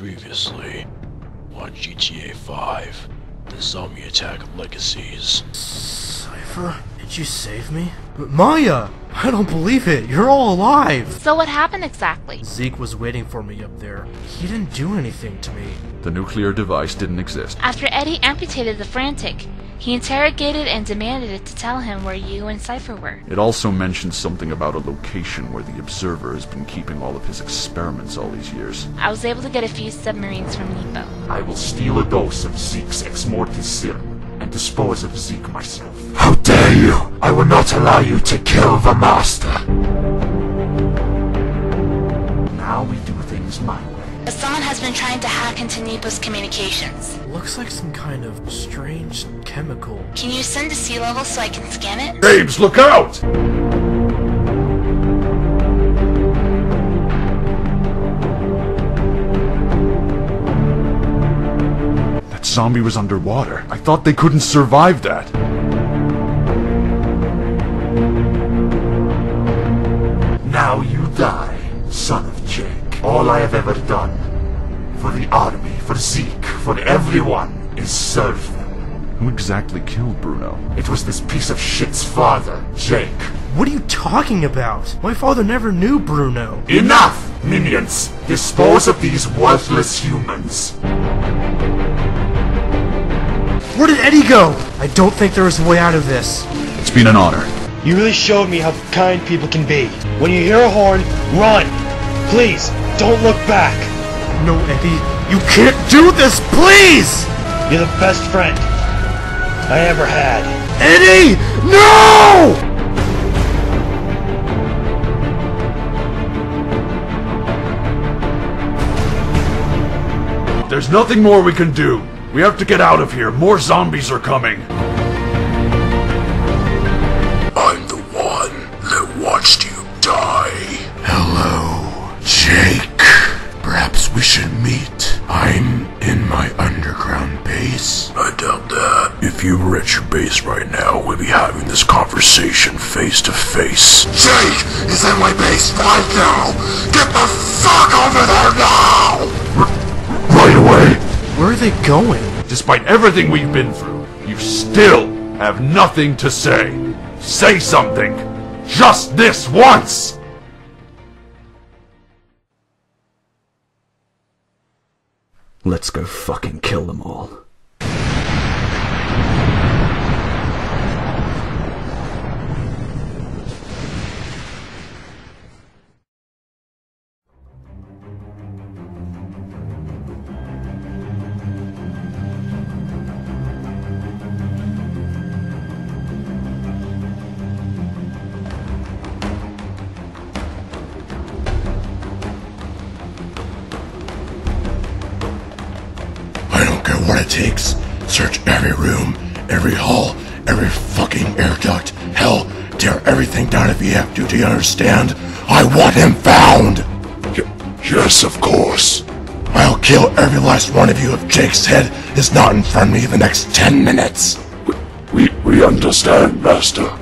Previously on GTA 5, the zombie attack of Legacies. Cipher? Did you save me? But Maia! I don't believe it! You're all alive! So what happened exactly? Zeke was waiting for me up there. He didn't do anything to me. The nuclear device didn't exist. After Eddie amputated the Frantic, he interrogated and demanded it to tell him where you and Cipher were. It also mentioned something about a location where the Observer has been keeping all of his experiments all these years. I was able to get a few submarines from Nepo. I will steal a dose of Zeke's Ex-Mortis serum and dispose of Zeke myself. How dare you! I will not allow you to kill the Master! Now we do things my way. Hassan has been trying to hack into Nepo's communications. Looks like some kind of strange chemical. Can you send to sea level so I can scan it? James, look out! That zombie was underwater. I thought they couldn't survive that. Now you die, son of Jake. All I have ever done for the army, for Zeke, for everyone is serve them. Who exactly killed Bruno? It was this piece of shit's father, Jake. What are you talking about? My father never knew Bruno. Enough, minions! Dispose of these worthless humans. Where did Eddie go? I don't think there is a way out of this. It's been an honor. You really showed me how kind people can be. When you hear a horn, run! Please, don't look back! No, Eddie, you can't do this, please! You're the best friend I ever had. Eddie, no! There's nothing more we can do. We have to get out of here. More zombies are coming. I'm the one that watched you die. Hello, Jake. Perhaps we should meet. I'm in my underground base. I doubt that. If you were at your base right now, we'd be having this conversation face to face. Jake is at my base right now. Get the fuck over there now! Right away. Where are they going? Despite everything we've been through, you still have nothing to say. Say something. Just this once! Let's go fucking kill them all. I don't care what it takes. Search every room, every hall, every fucking air duct. Hell, tear everything down if you have to. Do you understand? I want him found! Yes, of course. I'll kill every last one of you if Jake's head is not in front of me the next 10 minutes. We understand, Master.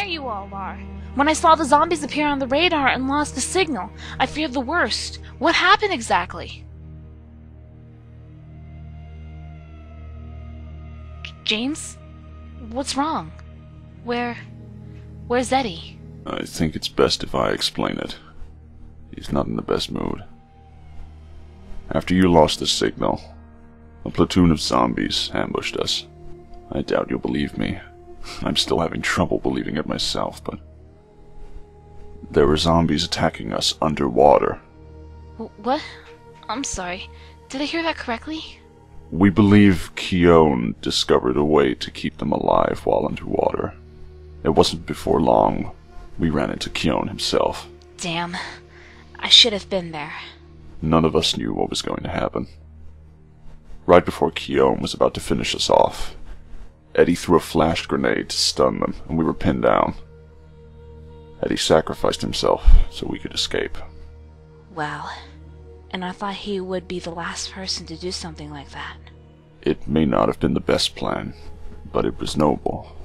where you all are. When I saw the zombies appear on the radar and lost the signal, I feared the worst. What happened exactly? James? What's wrong? Where's Eddie? I think it's best if I explain it. He's not in the best mood. After you lost the signal, a platoon of zombies ambushed us. I doubt you'll believe me. I'm still having trouble believing it myself, but there were zombies attacking us underwater. What? I'm sorry. Did I hear that correctly? We believe Kione discovered a way to keep them alive while underwater. It wasn't before long we ran into Kione himself. Damn. I should have been there. None of us knew what was going to happen. Right before Kione was about to finish us off, Eddie threw a flash grenade to stun them, and we were pinned down. Eddie sacrificed himself so we could escape. Wow. And I thought he would be the last person to do something like that. It may not have been the best plan, but it was noble.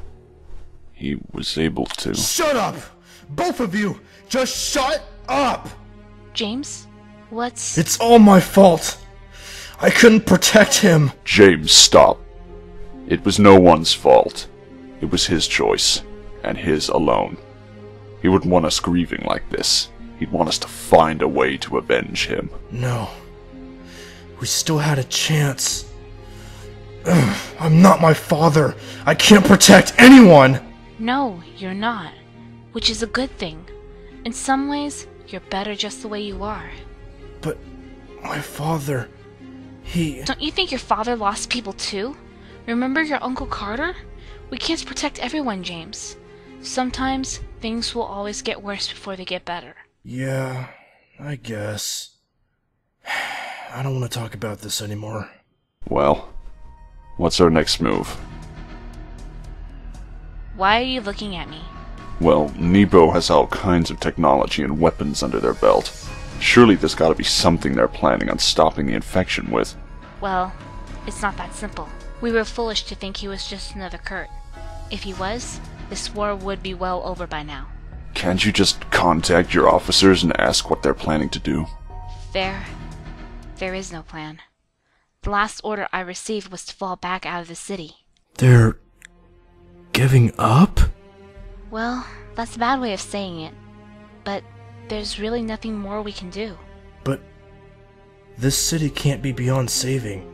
He was able to... Shut up! Both of you! Just shut up! James? What's... It's all my fault! I couldn't protect him! James, stop. It was no one's fault. It was his choice, and his alone. He wouldn't want us grieving like this. He'd want us to find a way to avenge him. No. We still had a chance. I'm not my father. I can't protect anyone! No, you're not. Which is a good thing. In some ways, you're better just the way you are. But my father... he... Don't you think your father lost people too? Remember your Uncle Carter? We can't protect everyone, James. Sometimes, things will always get worse before they get better. Yeah, I guess. I don't want to talk about this anymore. Well, what's our next move? Why are you looking at me? Well, Nebo has all kinds of technology and weapons under their belt. Surely there's gotta be something they're planning on stopping the infection with. Well, it's not that simple. We were foolish to think he was just another Kurt. If he was, this war would be well over by now. Can't you just contact your officers and ask what they're planning to do? There is no plan. The last order I received was to fall back out of the city. They're... giving up? Well, that's a bad way of saying it. But there's really nothing more we can do. But this city can't be beyond saving.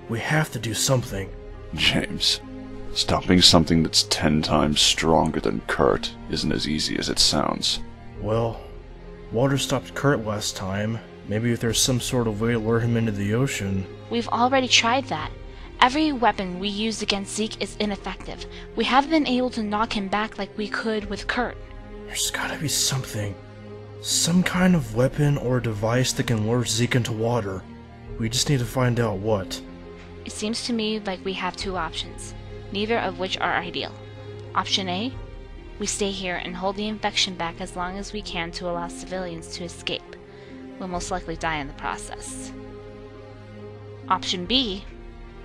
We have to do something. James, stopping something that's 10 times stronger than Kurt isn't as easy as it sounds. Well, water stopped Kurt last time. Maybe if there's some sort of way to lure him into the ocean. We've already tried that. Every weapon we used against Zeke is ineffective. We haven't been able to knock him back like we could with Kurt. There's gotta be something. Some kind of weapon or device that can lure Zeke into water. We just need to find out what. It seems to me like we have two options, neither of which are ideal. Option A, we stay here and hold the infection back as long as we can to allow civilians to escape. We'll most likely die in the process. Option B,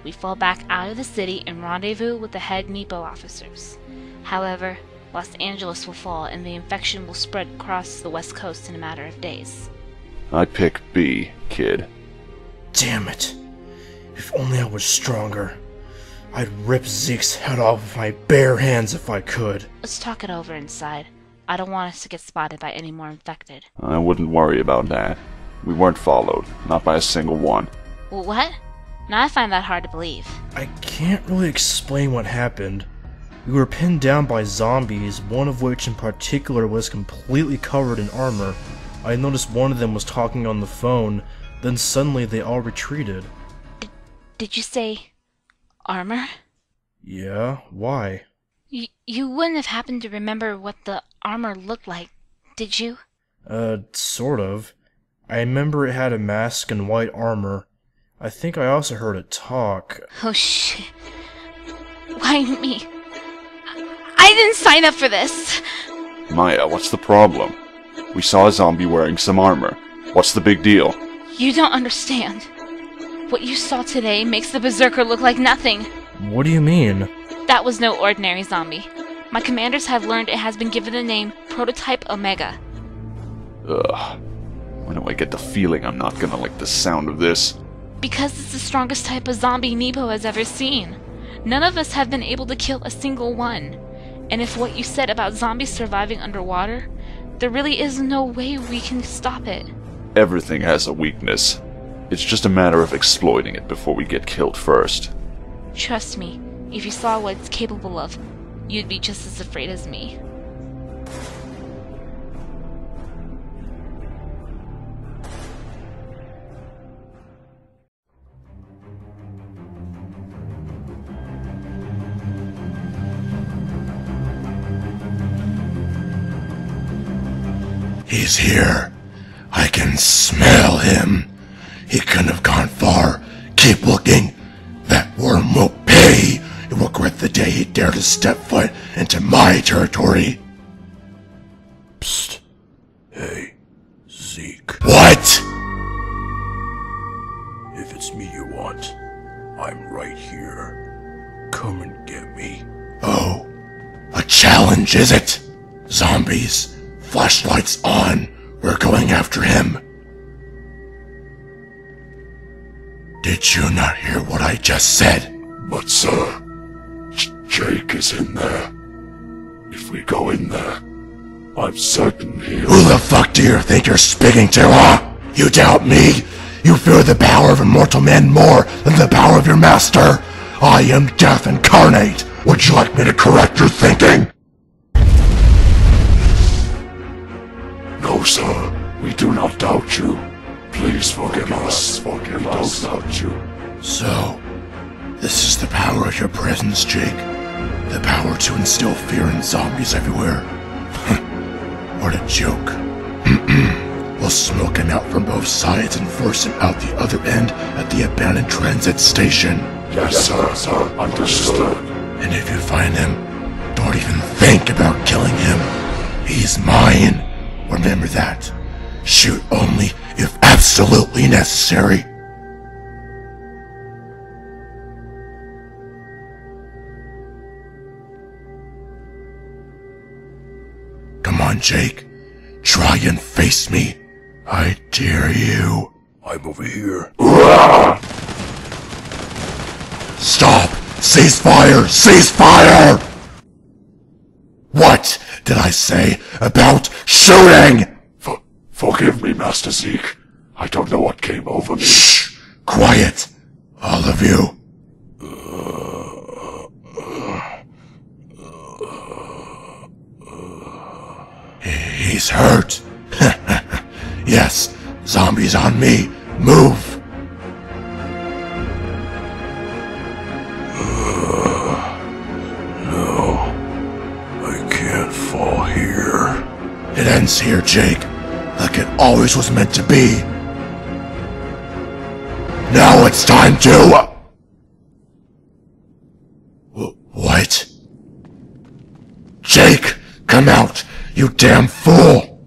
we fall back out of the city and rendezvous with the head Nebo officers. However, Los Angeles will fall and the infection will spread across the West Coast in a matter of days. I pick B, kid. Damn it. If only I was stronger. I'd rip Zeke's head off with my bare hands if I could. Let's talk it over inside. I don't want us to get spotted by any more infected. I wouldn't worry about that. We weren't followed, not by a single one. What? Now I find that hard to believe. I can't really explain what happened. We were pinned down by zombies, one of which in particular was completely covered in armor. I noticed one of them was talking on the phone, then suddenly they all retreated. Did you say... armor? Yeah, why? You wouldn't have happened to remember what the armor looked like, did you? Sort of. I remember it had a mask and white armor. I think I also heard it talk. Oh shit. Why me? I didn't sign up for this! Maia, what's the problem? We saw a zombie wearing some armor. What's the big deal? You don't understand. What you saw today makes the Berserker look like nothing. What do you mean? That was no ordinary zombie. My commanders have learned it has been given the name Prototype Omega. Ugh. Why do I get the feeling I'm not gonna like the sound of this? Because it's the strongest type of zombie Nebo has ever seen. None of us have been able to kill a single one. And if what you said about zombies surviving underwater, there really is no way we can stop it. Everything has a weakness. It's just a matter of exploiting it before we get killed first. Trust me, if you saw what it's capable of, you'd be just as afraid as me. He's here. I can smell him. He couldn't have gone far. Keep looking. That worm will pay. He will regret the day he dared to step foot into my territory. Psst. Hey, Zeke. What? If it's me you want, I'm right here. Come and get me. Oh, a challenge, is it? Zombies. Flashlights on. We're going after him. Did you not hear what I just said? But sir, Jake is in there. If we go in there, I'm certain he'll... Who the fuck do you think you're speaking to, huh? You doubt me? You fear the power of immortal men more than the power of your master? I am death incarnate. Would you like me to correct your thinking? No, sir. We do not doubt you. Please forgive us. Forgive us. We don't doubt you. So, this is the power of your presence, Jake. The power to instill fear in zombies everywhere. What a joke. We'll smoke him out from both sides and force him out the other end at the abandoned transit station. Yes, sir. Understood. And if you find him, don't even think about killing him. He's mine. Remember that. Shoot only if absolutely necessary. Come on, Jake. Try and face me. I dare you. I'm over here. Stop! Cease fire! Cease fire! What did I say about shooting? Forgive me, Master Zeke. I don't know what came over me. Shh! Quiet! All of you. He's hurt. Yes, zombies on me. Move! No, I can't fall here. It ends here, Jake. Like it always was meant to be. Now it's time to... What? Jake, come out, you damn fool!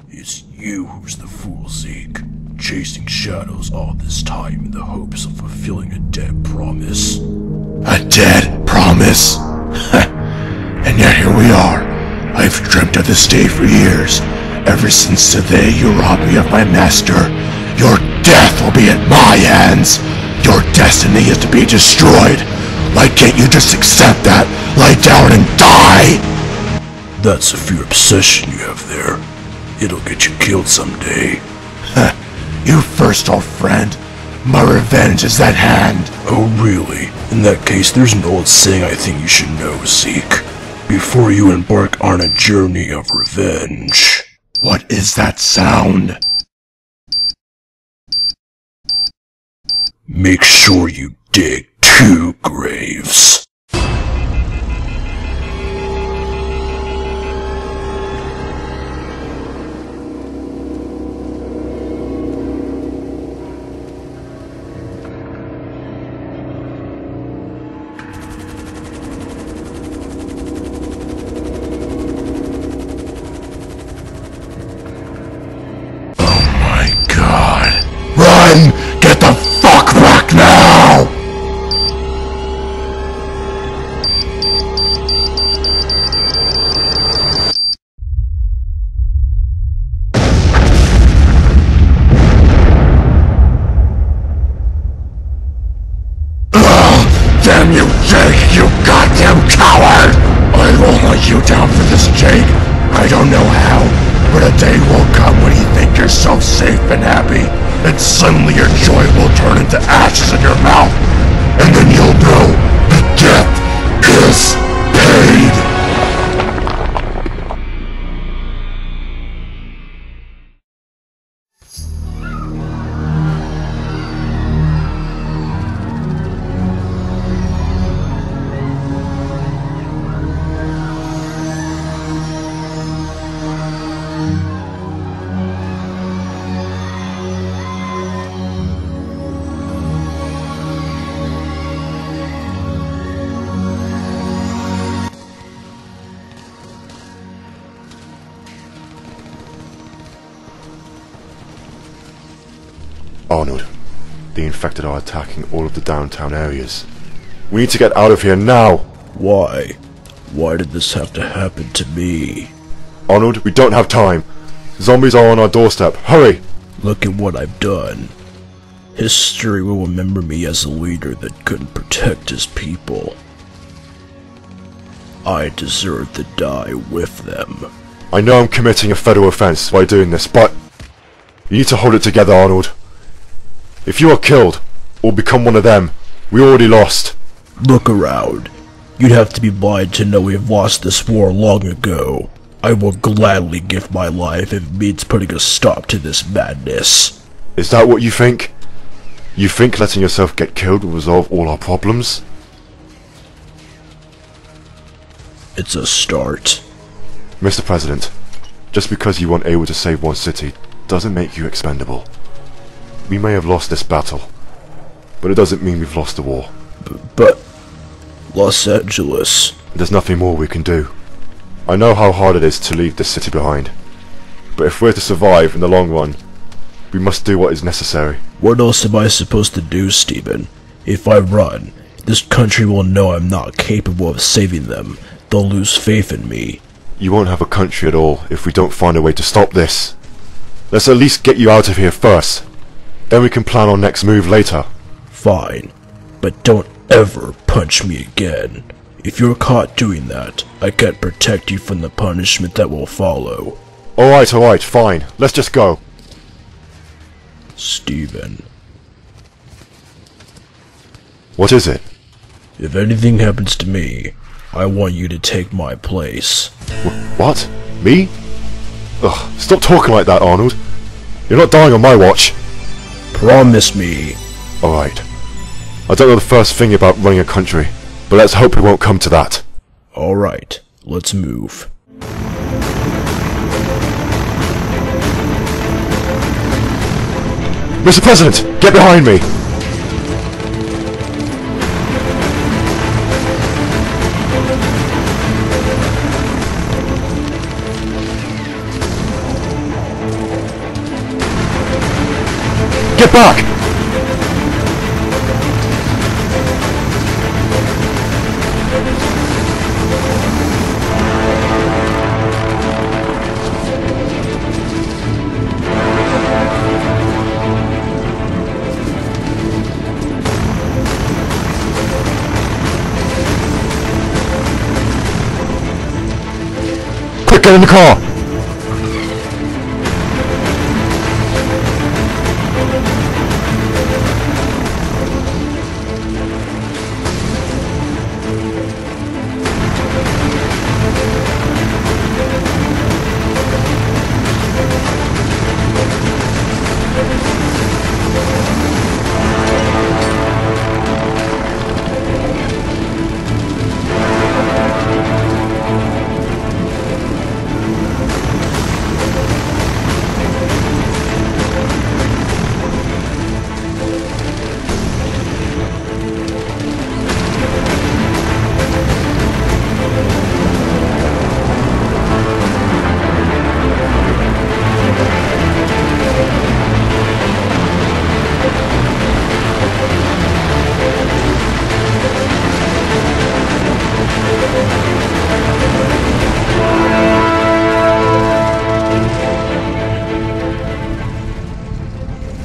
It's you who's the fool, Zeke. Chasing shadows all this time in the hopes of fulfilling a dead promise. A dead promise? And yet here we are. I've dreamt of this day for years. Ever since the day you robbed me of my master. Your death will be at my hands. Your destiny is to be destroyed. Why can't you just accept that? Lie down and die! That's a fear obsession you have there. It'll get you killed someday. You first, old friend. My revenge is at hand. Oh, really? In that case, there's an old saying I think you should know, Zeke. Before you embark on a journey of revenge. What is that sound? Make sure you dig 2 graves. Run! Get the fuck back now! I don't know how, but a day will come when you think yourself safe and happy, and suddenly your joy will turn into ashes in your mouth, and then you'll know that death is paid. Arnold, the infected are attacking all of the downtown areas. We need to get out of here now! Why? Why did this have to happen to me? Arnold, we don't have time! Zombies are on our doorstep, hurry! Look at what I've done. History will remember me as a leader that couldn't protect his people. I deserve to die with them. I know I'm committing a federal offense by doing this, but you need to hold it together, Arnold. If you are killed, or become one of them, we already lost. Look around. You'd have to be blind to know we've lost this war long ago. I will gladly give my life if it means putting a stop to this madness. Is that what you think? You think letting yourself get killed will resolve all our problems? It's a start. Mr. President, just because you weren't able to save one city doesn't make you expendable. We may have lost this battle, but it doesn't mean we've lost the war. But Los Angeles... There's nothing more we can do. I know how hard it is to leave this city behind, but if we're to survive in the long run, we must do what is necessary. What else am I supposed to do, Stephen? If I run, this country will know I'm not capable of saving them. They'll lose faith in me. You won't have a country at all if we don't find a way to stop this. Let's at least get you out of here first. Then we can plan our next move later. Fine, but don't ever punch me again. If you're caught doing that, I can't protect you from the punishment that will follow. Alright, fine. Let's just go. Stephen. What is it? If anything happens to me, I want you to take my place. What? Me? Ugh, stop talking like that, Arnold. You're not dying on my watch. Promise me. Alright. I don't know the first thing about running a country, but let's hope it won't come to that. Alright, let's move. Mr. President, get behind me! Get back! Quick, get in the car!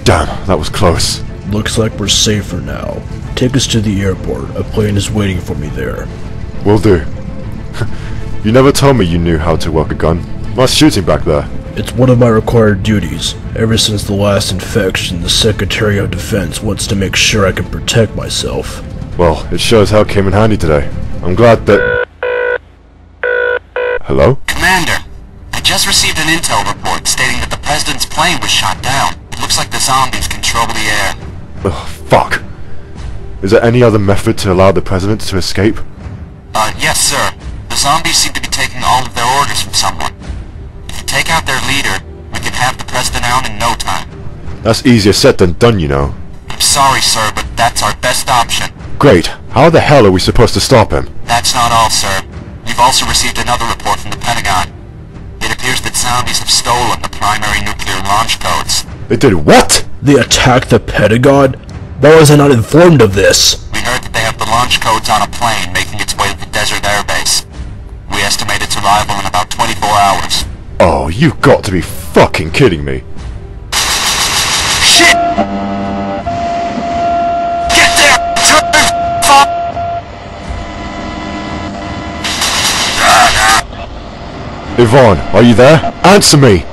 Damn, that was close. Looks like we're safer now. Take us to the airport. A plane is waiting for me there. Will do. You never told me you knew how to work a gun. Nice shooting back there. It's one of my required duties. Ever since the last infection, the Secretary of Defense wants to make sure I can protect myself. Well, it shows how it came in handy today. I'm glad that... Hello? Commander, I just received an intel report stating that the President's plane was shot down. It looks like the zombies control the air. Ugh, fuck. Is there any other method to allow the President to escape? Yes, sir. The zombies seem to be taking all of their orders from someone. If you take out their leader, we can have the President out in no time. That's easier said than done, you know. I'm sorry, sir, but that's our best option. Great. How the hell are we supposed to stop him? That's not all, sir. We've also received another report from the Pentagon. It appears that zombies have stolen the primary nuclear launch codes. They did what? They attacked the Pentagon? Why was I not informed of this? We heard that they have the launch codes on a plane making its way to the desert airbase. We estimate its arrival in about 24 hours. Oh, you've got to be fucking kidding me. Shit! Get there! Turn! Fuck! Yvonne, are you there? Answer me!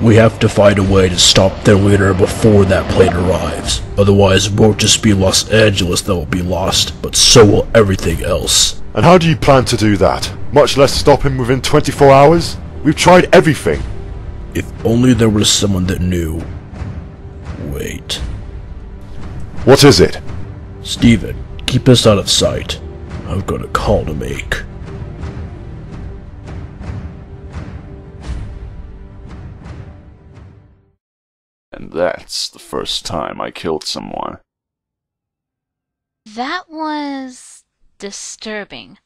We have to find a way to stop their leader before that plane arrives. Otherwise, it won't just be Los Angeles that will be lost, but so will everything else. And how do you plan to do that? Much less stop him within 24 hours? We've tried everything. If only there was someone that knew. Wait. What is it? Steven, keep us out of sight. I've got a call to make. And that's the first time I killed someone. That was disturbing.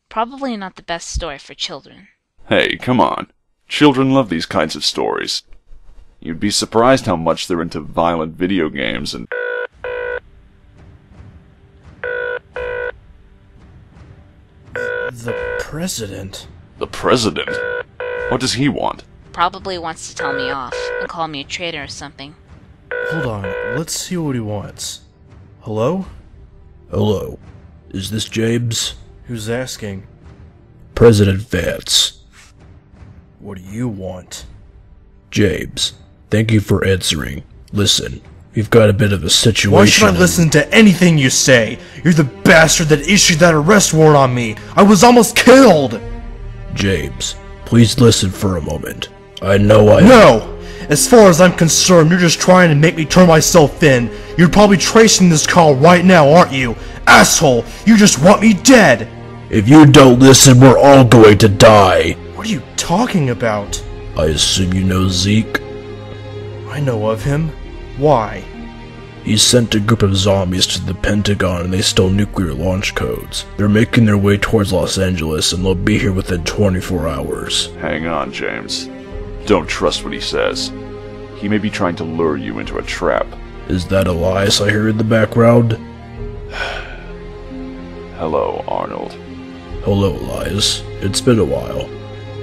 Probably not the best story for children. Hey, come on. Children love these kinds of stories. You'd be surprised how much they're into violent video games and... The President? The President? What does he want? Probably wants to tell me off and call me a traitor or something. Hold on, let's see what he wants. Hello? Hello. Is this James? Who's asking? President Vance. What do you want? James, thank you for answering. Listen, we've got a bit of a situation. Why should I listen to anything you say? You're the bastard that issued that arrest warrant on me. I was almost killed! James, please listen for a moment. I know No! As far as I'm concerned, you're just trying to make me turn myself in. You're probably tracing this call right now, aren't you? Asshole! You just want me dead! If you don't listen, we're all going to die. What are you talking about? I assume you know Zeke? I know of him. Why? He sent a group of zombies to the Pentagon and they stole nuclear launch codes. They're making their way towards Los Angeles and they'll be here within 24 hours. Hang on, James. Don't trust what he says. He may be trying to lure you into a trap. Is that Elias I hear in the background? Hello, Arnold. Hello, Elias. It's been a while.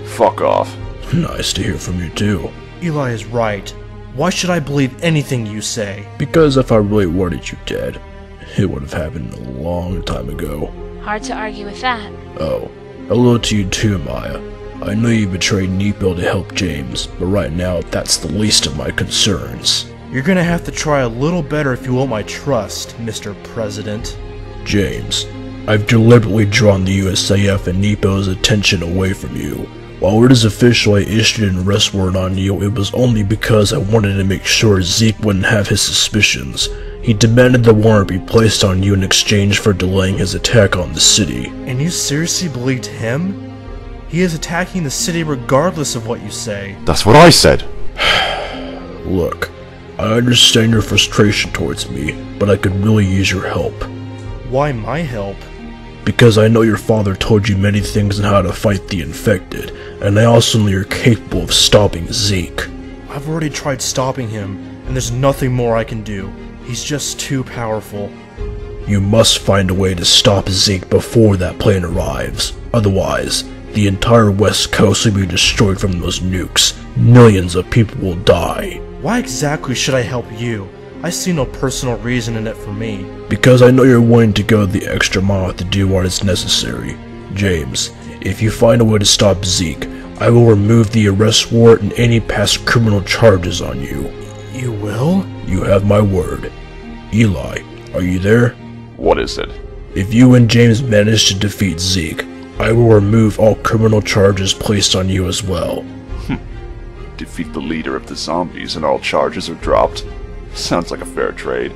Fuck off. Nice to hear from you too. Eli is right. Why should I believe anything you say? Because if I really wanted you dead, it would have happened a long time ago. Hard to argue with that. Oh, hello to you too, Maia. I know you betrayed Nepo to help James, but right now that's the least of my concerns. You're gonna have to try a little better if you want my trust, Mr. President. James, I've deliberately drawn the USAF and Nepo's attention away from you. While it is official I issued an arrest warrant on you, it was only because I wanted to make sure Zeke wouldn't have his suspicions. He demanded the warrant be placed on you in exchange for delaying his attack on the city. And you seriously believed him? He is attacking the city regardless of what you say. That's what I said. Look, I understand your frustration towards me, but I could really use your help. Why my help? Because I know your father told you many things on how to fight the infected, and I also know you're capable of stopping Zeke. I've already tried stopping him, and there's nothing more I can do. He's just too powerful. You must find a way to stop Zeke before that plane arrives. Otherwise, the entire West Coast will be destroyed from those nukes. Millions of people will die. Why exactly should I help you? I see no personal reason in it for me. Because I know you're willing to go the extra mile to do what is necessary. James, If you find a way to stop Zeke, I will remove the arrest warrant and any past criminal charges on you. You will? You have my word. Eli, are you there? What is it? If you and James manage to defeat Zeke, I will remove all criminal charges placed on you as well. Defeat the leader of the zombies and all charges are dropped? Sounds like a fair trade.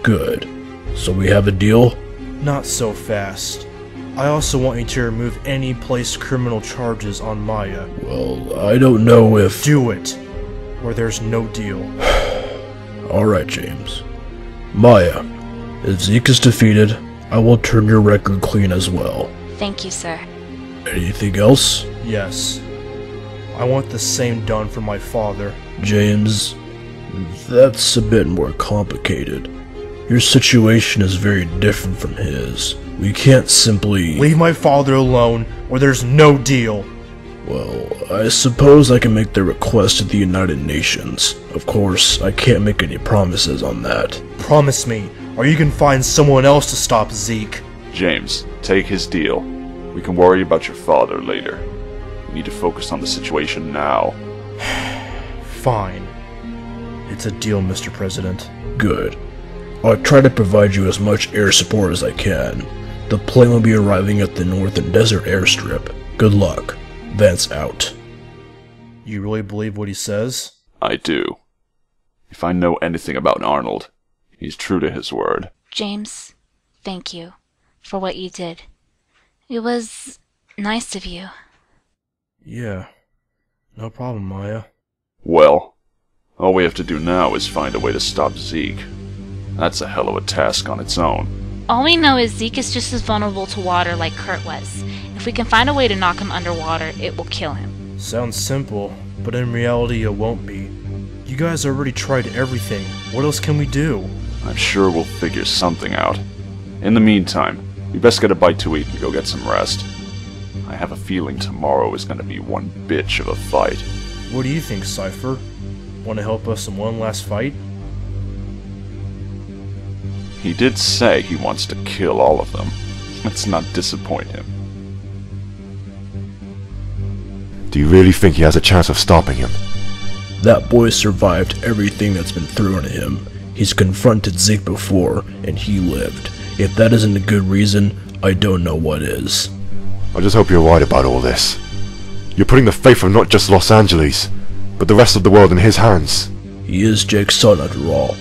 Good. So we have a deal? Not so fast. I also want you to remove any placed criminal charges on Maia. Well, I don't know if... Do it, or there's no deal. Alright, James. Maia, if Zeke is defeated, I will turn your record clean as well. Thank you, sir. Anything else? Yes. I want the same done for my father. James, that's a bit more complicated. Your situation is very different from his. We can't simply... Leave my father alone, or there's no deal! Well, I suppose I can make the request to the United Nations. Of course, I can't make any promises on that. Promise me, or you can find someone else to stop Zeke. James, take his deal. We can worry about your father later. We need to focus on the situation now. Fine. It's a deal, Mr. President. Good. I'll try to provide you as much air support as I can. The plane will be arriving at the Northern Desert Airstrip. Good luck. Vance out. You really believe what he says? I do. If I know anything about Arnold, he's true to his word. James, thank you for what you did. It was nice of you. Yeah. No problem, Maia. Well, all we have to do now is find a way to stop Zeke. That's a hell of a task on its own. All we know is Zeke is just as vulnerable to water like Kurt was. If we can find a way to knock him underwater, it will kill him. Sounds simple, but in reality it won't be. You guys already tried everything. What else can we do? I'm sure we'll figure something out. In the meantime, we best get a bite to eat and go get some rest. I have a feeling tomorrow is gonna be one bitch of a fight. What do you think, Cipher? Want to help us in one last fight? He did say he wants to kill all of them. Let's not disappoint him. Do you really think he has a chance of stopping him? That boy survived everything that's been thrown at him. He's confronted Zeke before, and he lived. If that isn't a good reason, I don't know what is. I just hope you're right about all this. You're putting the fate of not just Los Angeles, but the rest of the world in his hands. He is Jake's son after all.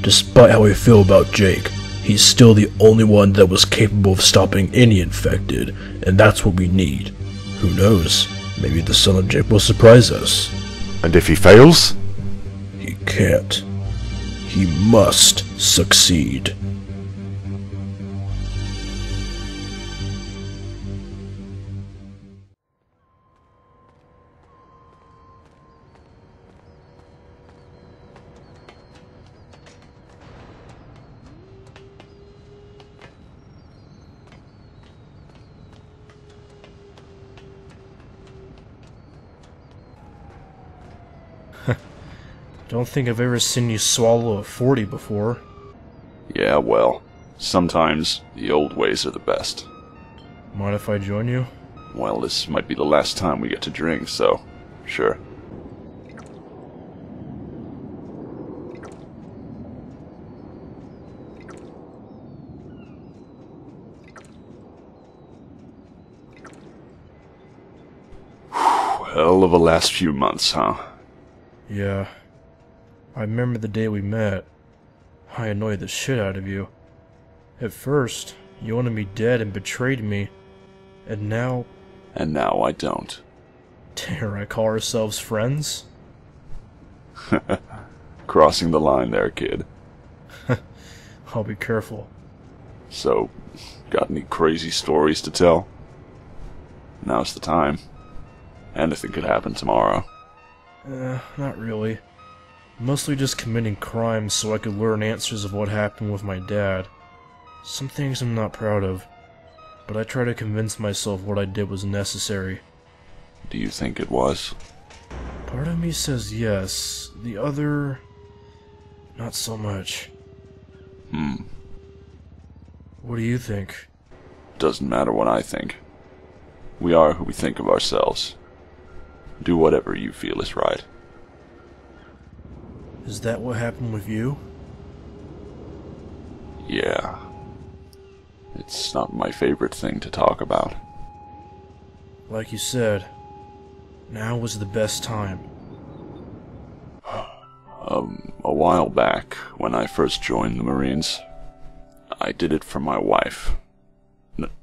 Despite how I feel about Jake, he's still the only one that was capable of stopping any infected, and that's what we need. Who knows? Maybe the son of Jake will surprise us. And if he fails? He can't. He must succeed. Don't think I've ever seen you swallow a 40 before. Yeah, well, sometimes the old ways are the best. Mind if I join you? Well, this might be the last time we get to drink, so sure. Hell of a last few months, huh? Yeah. I remember the day we met. I annoyed the shit out of you. At first, you wanted me dead and betrayed me. And now... And now I don't. Dare I call ourselves friends? Crossing the line there, kid. I'll be careful. So, got any crazy stories to tell? Now's the time. Anything could happen tomorrow. Not really. Mostly just committing crimes so I could learn answers of what happened with my dad. Some things I'm not proud of, but I try to convince myself what I did was necessary. Do you think it was? Part of me says yes, the other... not so much. What do you think? Doesn't matter what I think. We are who we think of ourselves. Do whatever you feel is right. Is that what happened with you? Yeah. It's not my favorite thing to talk about. Like you said, now was the best time. A while back, when I first joined the Marines, I did it for my wife.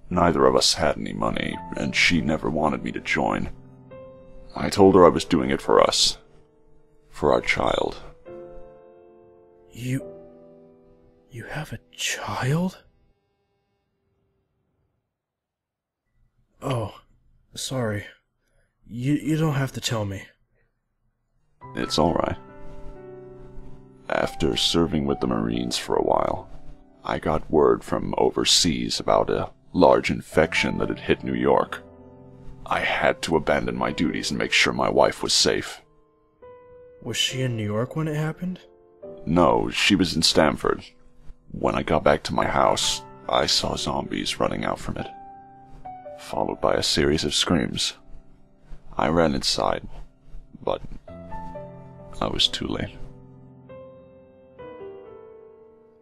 Neither of us had any money, and she never wanted me to join. I told her I was doing it for us. For our child. You have a child? Oh, sorry. You don't have to tell me. It's alright. After serving with the Marines for a while, I got word from overseas about a large infection that had hit New York. I had to abandon my duties and make sure my wife was safe. Was she in New York when it happened? No, she was in Stamford. When I got back to my house, I saw zombies running out from it, followed by a series of screams. I ran inside, but I was too late.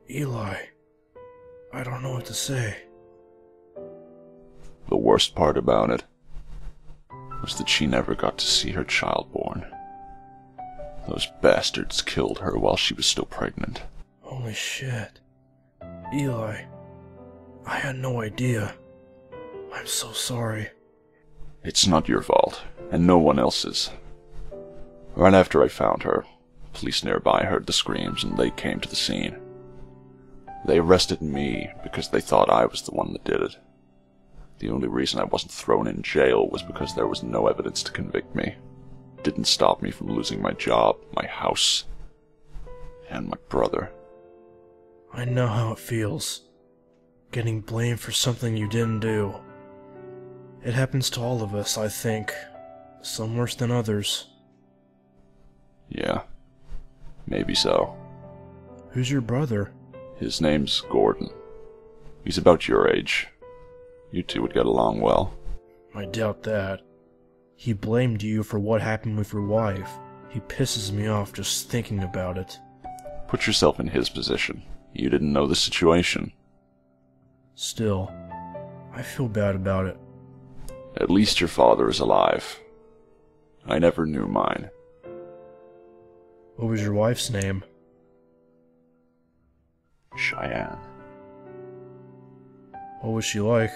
Eli, I don't know what to say. The worst part about it was that she never got to see her child born. Those bastards killed her while she was still pregnant. Holy shit. Eli, I had no idea. I'm so sorry. It's not your fault, and no one else's. Right after I found her, police nearby heard the screams and they came to the scene. They arrested me because they thought I was the one that did it. The only reason I wasn't thrown in jail was because there was no evidence to convict me. It didn't stop me from losing my job, my house, and my brother. I know how it feels. Getting blamed for something you didn't do. It happens to all of us, I think. Some worse than others. Yeah, maybe so. Who's your brother? His name's Gordon. He's about your age. You two would get along well. I doubt that. He blamed you for what happened with your wife. He pisses me off just thinking about it. Put yourself in his position. You didn't know the situation. Still, I feel bad about it. At least your father is alive. I never knew mine. What was your wife's name? Cheyenne. What was she like?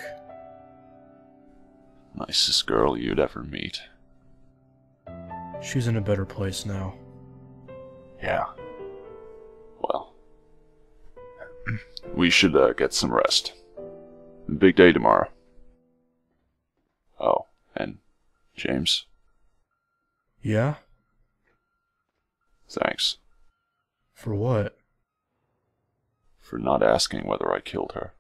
Nicest girl you'd ever meet. She's in a better place now. Yeah. Well, we should get some rest. Big day tomorrow. Oh, and James? Yeah? Thanks. For what? For not asking whether I killed her.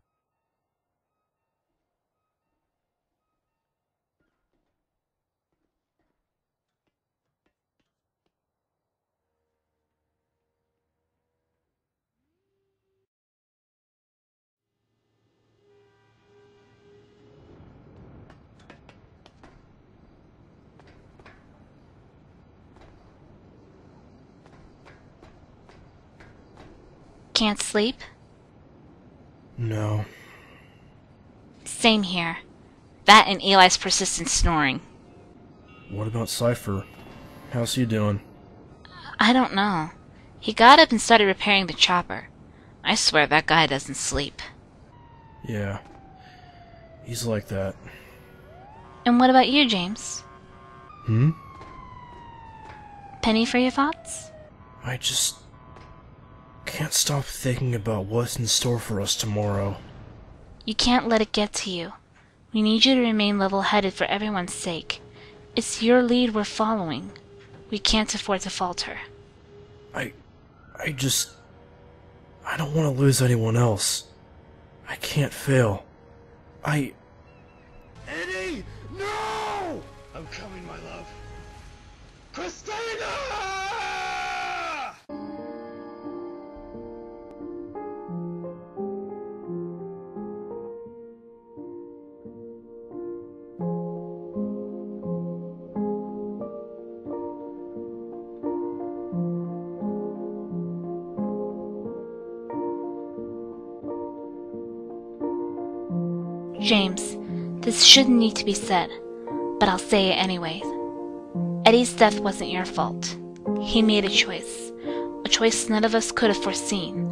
Can't sleep? No. Same here. That and Eli's persistent snoring. What about Cipher? How's he doing? I don't know. He got up and started repairing the chopper. I swear that guy doesn't sleep. Yeah. He's like that. And what about you, James? Hmm? Penny for your thoughts? I just can't stop thinking about what's in store for us tomorrow. You can't let it get to you. We need you to remain level-headed for everyone's sake. It's your lead we're following. We can't afford to falter. I don't want to lose anyone else. I can't fail. Eddie! No! I'm coming, my love. Christina! James, this shouldn't need to be said, but I'll say it anyways. Eddie's death wasn't your fault. He made a choice none of us could have foreseen,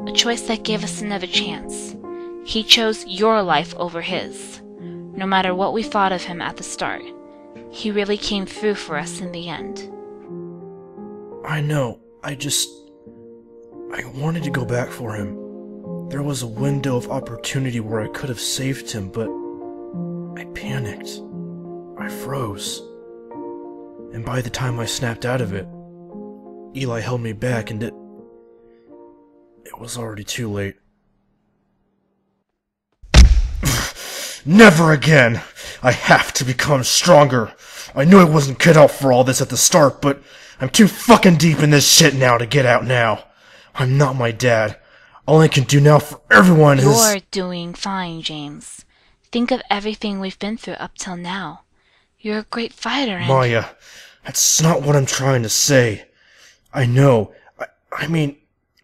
a choice that gave us another chance. He chose your life over his. No matter what we thought of him at the start, he really came through for us in the end. I know, I wanted to go back for him. There was a window of opportunity where I could have saved him, but I panicked. I froze. And by the time I snapped out of it, Eli held me back and it was already too late. Never again! I have to become stronger. I knew I wasn't cut out for all this at the start, but I'm too fucking deep in this shit now to get out now. I'm not my dad. All I can do now for everyone is... You're doing fine, James. Think of everything we've been through up till now. You're a great fighter and... Maia, that's not what I'm trying to say. I know. I mean,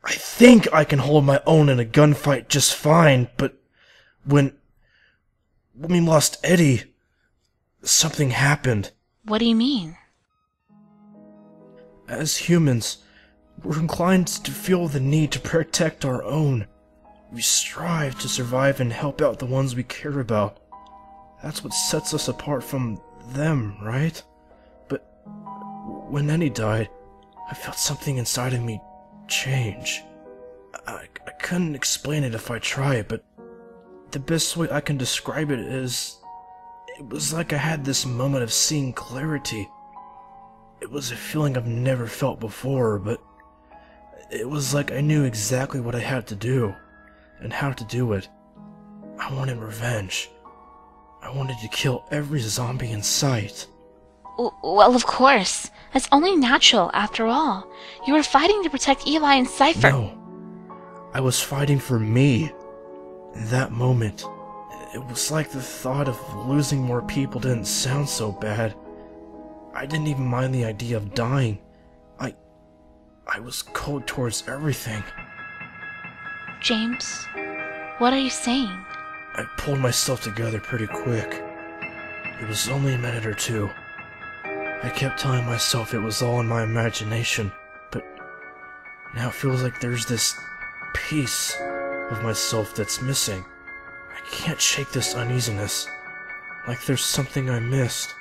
I think I can hold my own in a gunfight just fine, but when we lost Eddie, something happened. What do you mean? As humans, we're inclined to feel the need to protect our own. We strive to survive and help out the ones we care about. That's what sets us apart from them, right? But when Eddie died, I felt something inside of me change. I couldn't explain it if I tried, but the best way I can describe it is... it was like I had this moment of seeing clarity. It was a feeling I've never felt before, but it was like I knew exactly what I had to do, and how to do it. I wanted revenge. I wanted to kill every zombie in sight. Well, of course. That's only natural, after all. You were fighting to protect Eli and Cipher. No. I was fighting for me. In that moment, it was like the thought of losing more people didn't sound so bad. I didn't even mind the idea of dying. I was cold towards everything. James, what are you saying? I pulled myself together pretty quick. It was only a minute or two. I kept telling myself it was all in my imagination, but now it feels like there's this piece of myself that's missing. I can't shake this uneasiness, like there's something I missed.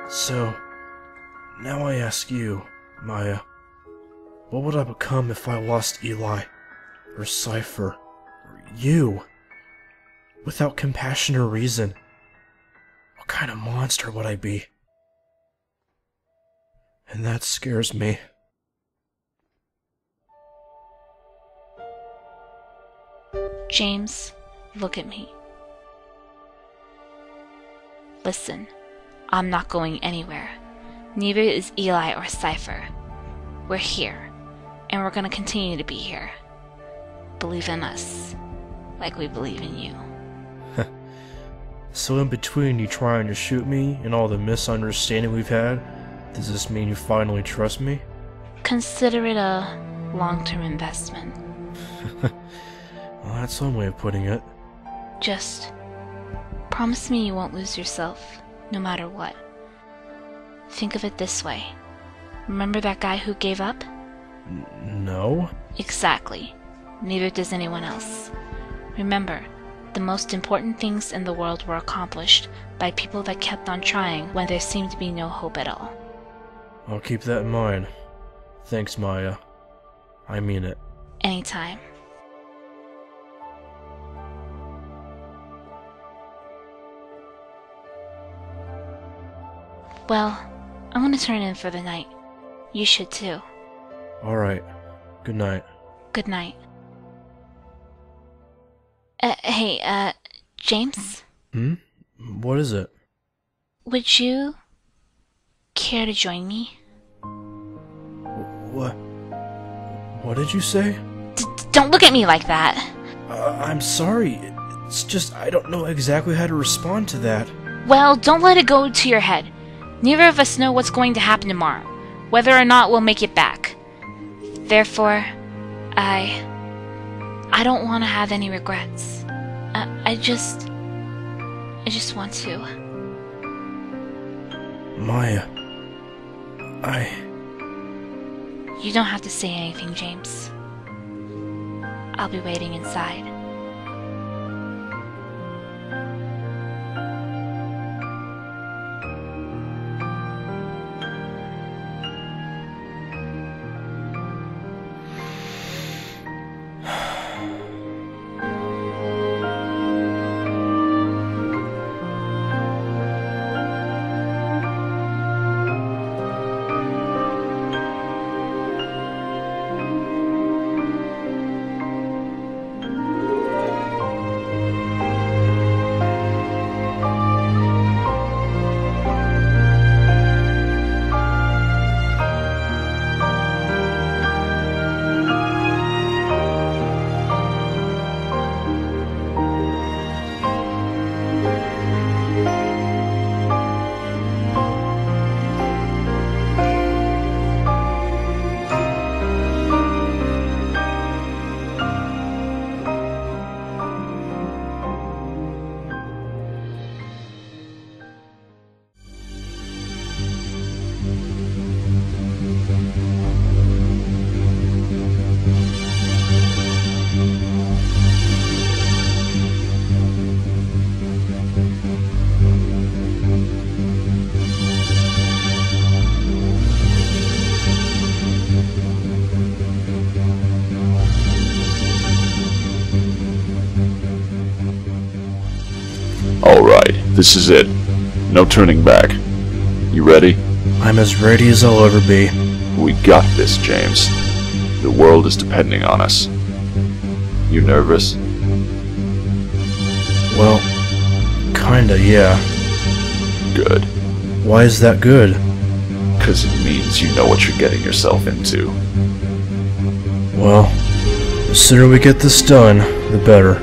So, now I ask you, Maia, what would I become if I lost Eli, or Cipher, or you? Without compassion or reason, what kind of monster would I be? And that scares me. James, look at me. Listen, I'm not going anywhere. Neither is Eli or Cipher. We're here, and we're gonna continue to be here. Believe in us, like we believe in you. So in between you trying to shoot me and all the misunderstanding we've had, does this mean you finally trust me? Consider it a long-term investment. Well, that's one way of putting it. Just promise me you won't lose yourself, no matter what. Think of it this way. Remember that guy who gave up? No? Exactly. Neither does anyone else. Remember, the most important things in the world were accomplished by people that kept on trying when there seemed to be no hope at all. I'll keep that in mind. Thanks, Maia. I mean it. Anytime. Well, I'm gonna turn in for the night. You should too. Alright. Good night. Good night. Hey, James? What is it? Would you care to join me? What did you say? Don't look at me like that! I'm sorry. It's just I don't know exactly how to respond to that. Well, don't let it go to your head. Neither of us know what's going to happen tomorrow, whether or not we'll make it back. Therefore, I don't want to have any regrets. I just want to. Maia. You don't have to say anything, James. I'll be waiting inside. Alright, this is it. No turning back. You ready? I'm as ready as I'll ever be. We got this, James. The world is depending on us. You nervous? Well, kinda, yeah. Good. Why is that good? 'Cause it means you know what you're getting yourself into. Well, the sooner we get this done, the better.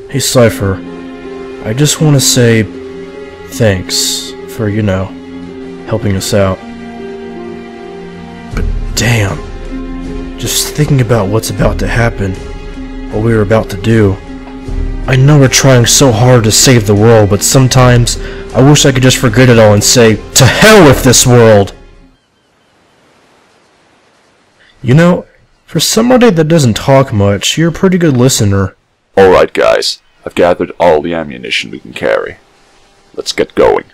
Hey Cipher, I just want to say thanks for, helping us out. But damn, just thinking about what's about to happen, what we were about to do. I know we're trying so hard to save the world, but sometimes I wish I could just forget it all and say, to hell with this world! For somebody that doesn't talk much, you're a pretty good listener. Alright guys, I've gathered all the ammunition we can carry. Let's get going.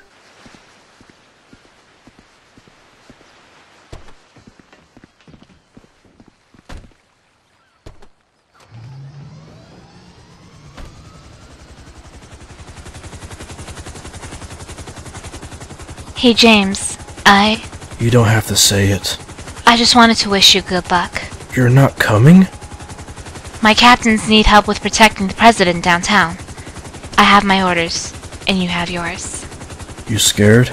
Hey James, You don't have to say it. I just wanted to wish you good luck. You're not coming? My captains need help with protecting the president downtown. I have my orders, and you have yours. You scared?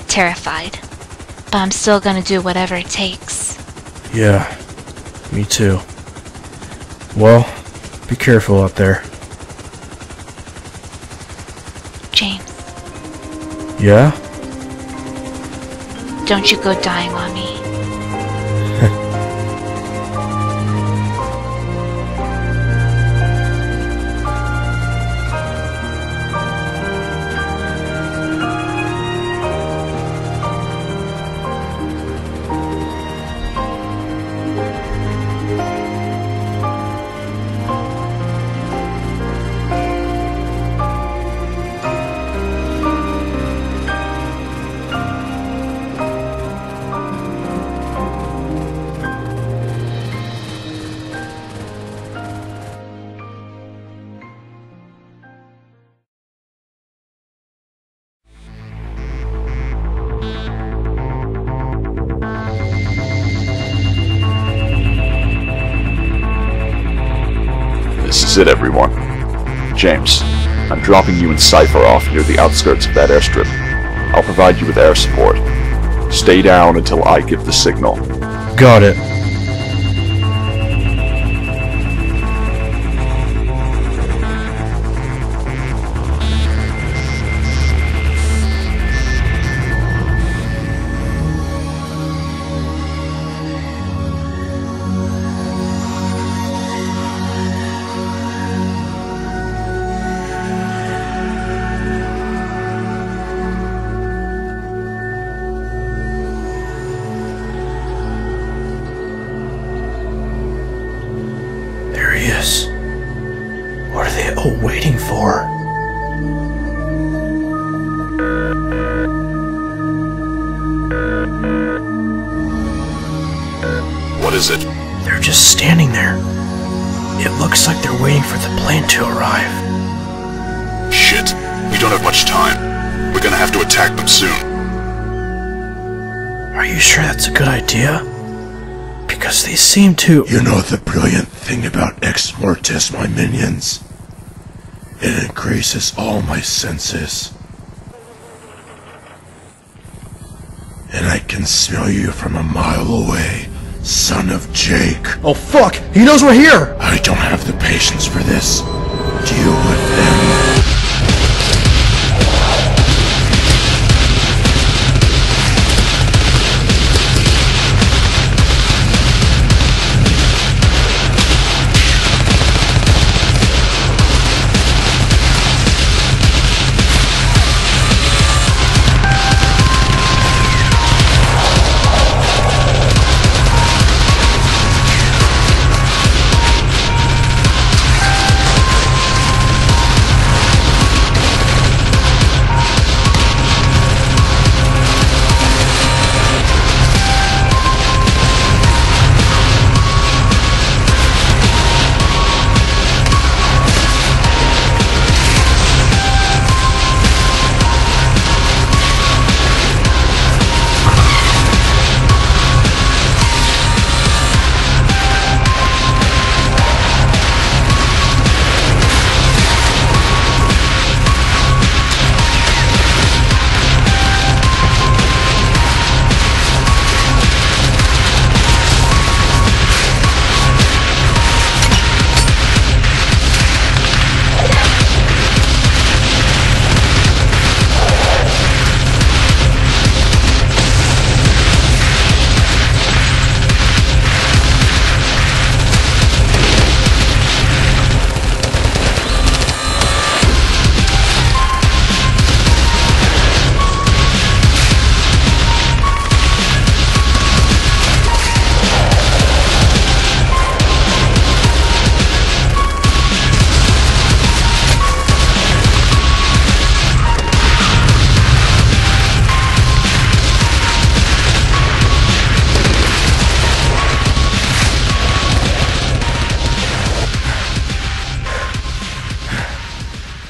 Terrified. But I'm still gonna do whatever it takes. Yeah, me too. Well, be careful out there. James. Yeah? Don't you go dying on me. This is it, everyone. James, I'm dropping you and Cipher off near the outskirts of that airstrip. I'll provide you with air support. Stay down until I give the signal. Got it. What are they all waiting for? What is it? They're just standing there. It looks like they're waiting for the plane to arrive. Shit. We don't have much time. We're gonna have to attack them soon. Are you sure that's a good idea? Because they seem to... You know the brilliant thing about Ex-Mortis, my minions? It increases all my senses. And I can smell you from a mile away, son of Jake. Oh fuck! He knows we're here! I don't have the patience for this. Deal with them.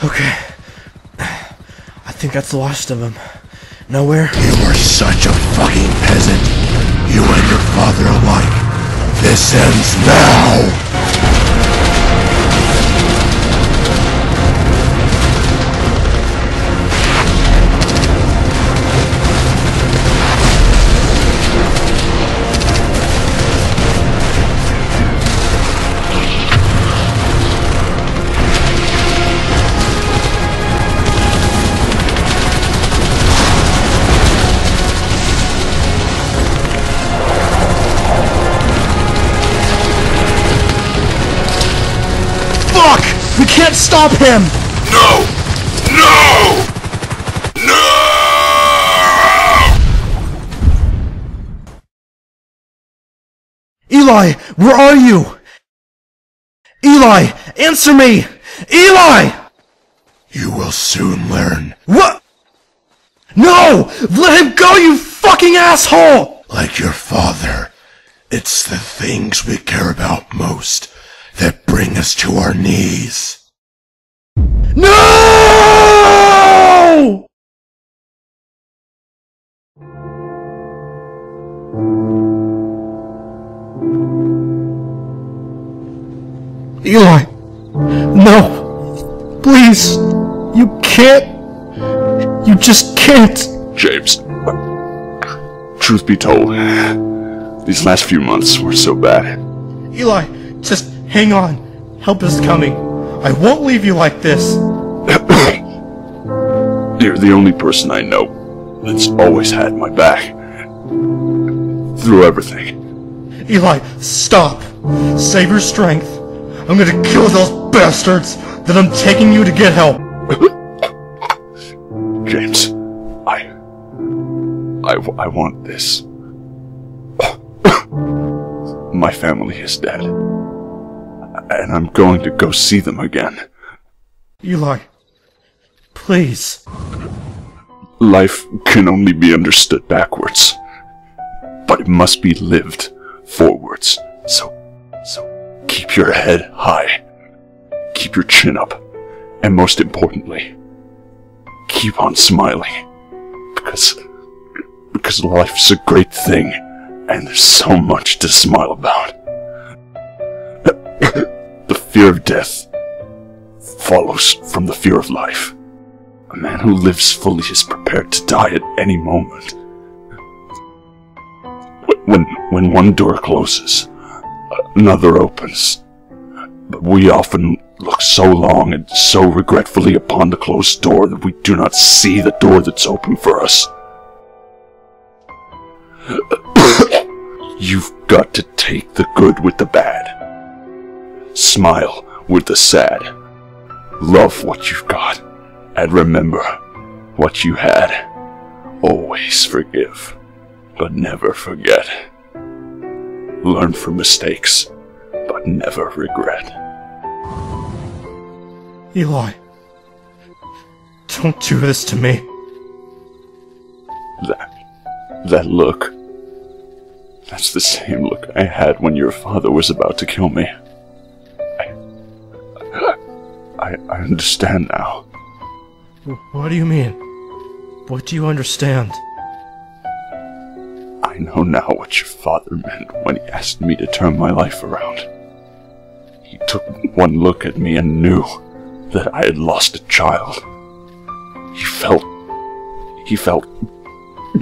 Okay. I think that's the last of them. Nowhere? You are such a fucking peasant. You and your father alike. This ends now! We can't stop him! No! No! No! Eli, where are you? Eli, answer me! Eli! You will soon learn. What? No! Let him go, you fucking asshole! Like your father, it's the things we care about most that bring us to our knees. No! Eli, no, please, you can't, you just can't. James, truth be told, these last few months were so bad. Eli, just hang on, help is coming. I won't leave you like this. You're the only person I know that's always had my back. Through everything. Eli, stop. Save your strength. I'm gonna kill those bastards. Then I'm taking you to get help. James, I want this. My family is dead. And I'm going to go see them again. Eli, please. Life can only be understood backwards. But it must be lived forwards. So keep your head high. Keep your chin up. And most importantly, keep on smiling. Because life's a great thing, and there's so much to smile about. The fear of death follows from the fear of life. A man who lives fully is prepared to die at any moment. When one door closes, another opens. But we often look so long and so regretfully upon the closed door that we do not see the door that's open for us. You've got to take the good with the bad. Smile with the sad. Love what you've got. And remember what you had. Always forgive, but never forget. Learn from mistakes, but never regret. Eli, don't do this to me. That look. That's the same look I had when your father was about to kill me. I understand now. What do you mean? What do you understand? I know now what your father meant when he asked me to turn my life around. He took one look at me and knew that I had lost a child. He felt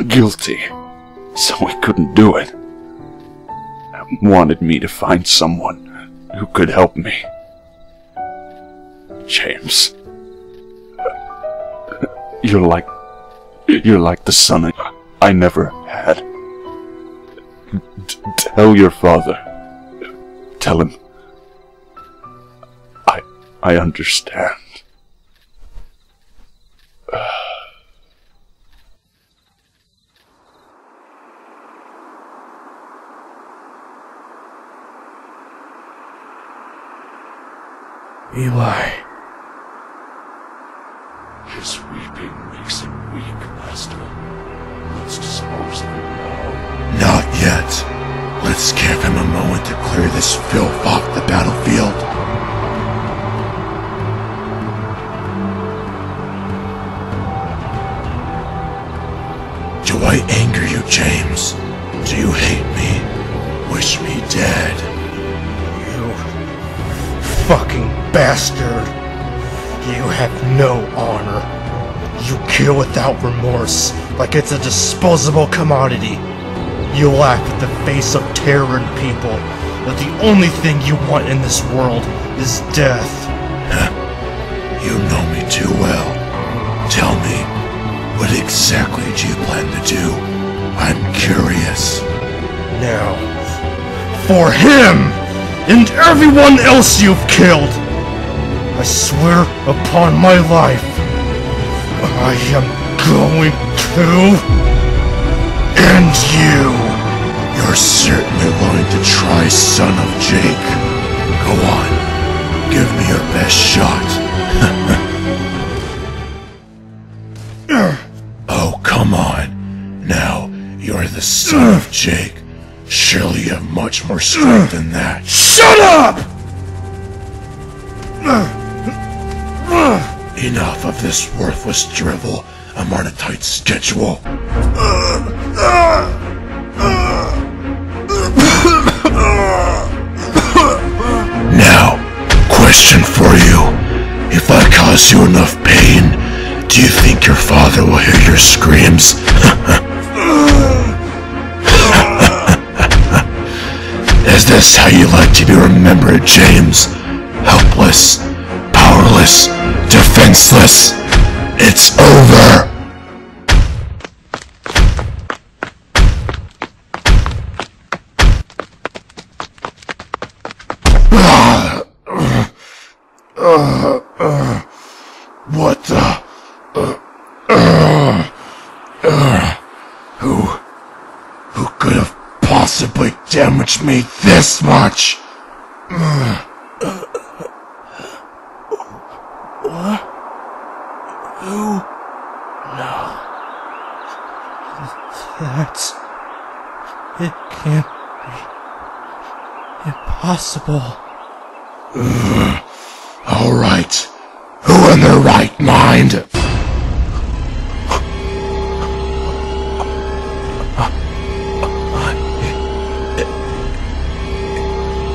guilty, so he couldn't do it. And wanted me to find someone who could help me. James, you're like the son I never had. Tell your father. Tell him. I understand. Eli. His weeping makes him weak, Master. Let's dispose of him now. Not yet. Let's give him a moment to clear this filth off the battlefield. Do I anger you, James? Do you hate me? Wish me dead? You fucking bastard. You have no honor. You kill without remorse, like it's a disposable commodity. You laugh at the face of terror in people, that the only thing you want in this world is death. You know me too well. Tell me, what exactly do you plan to do? I'm curious. Now, for him and everyone else you've killed, I swear upon my life, I am going to end you. You're certainly willing to try, son of Jake. Go on, give me your best shot. Oh, come on. Now, you're the son of Jake. Surely you have much more strength than that. Shut up! Enough of this worthless drivel. I'm on a tight schedule. Now, question for you. If I cause you enough pain, do you think your father will hear your screams? Is this how you like to be remembered, James? Helpless, powerless, defenseless. It's over. What the? Who could have possibly damaged me this much? What? Who? No. That's... It can't be impossible. Alright. Who in their right mind?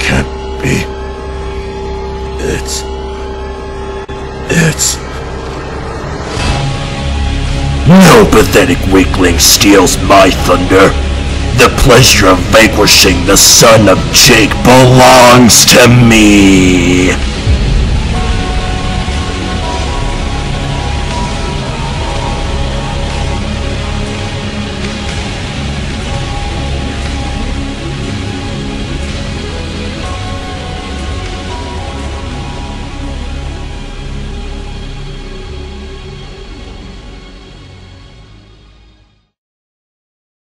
Can't be. It's... No pathetic weakling steals my thunder. The pleasure of vanquishing the son of Jake belongs to me.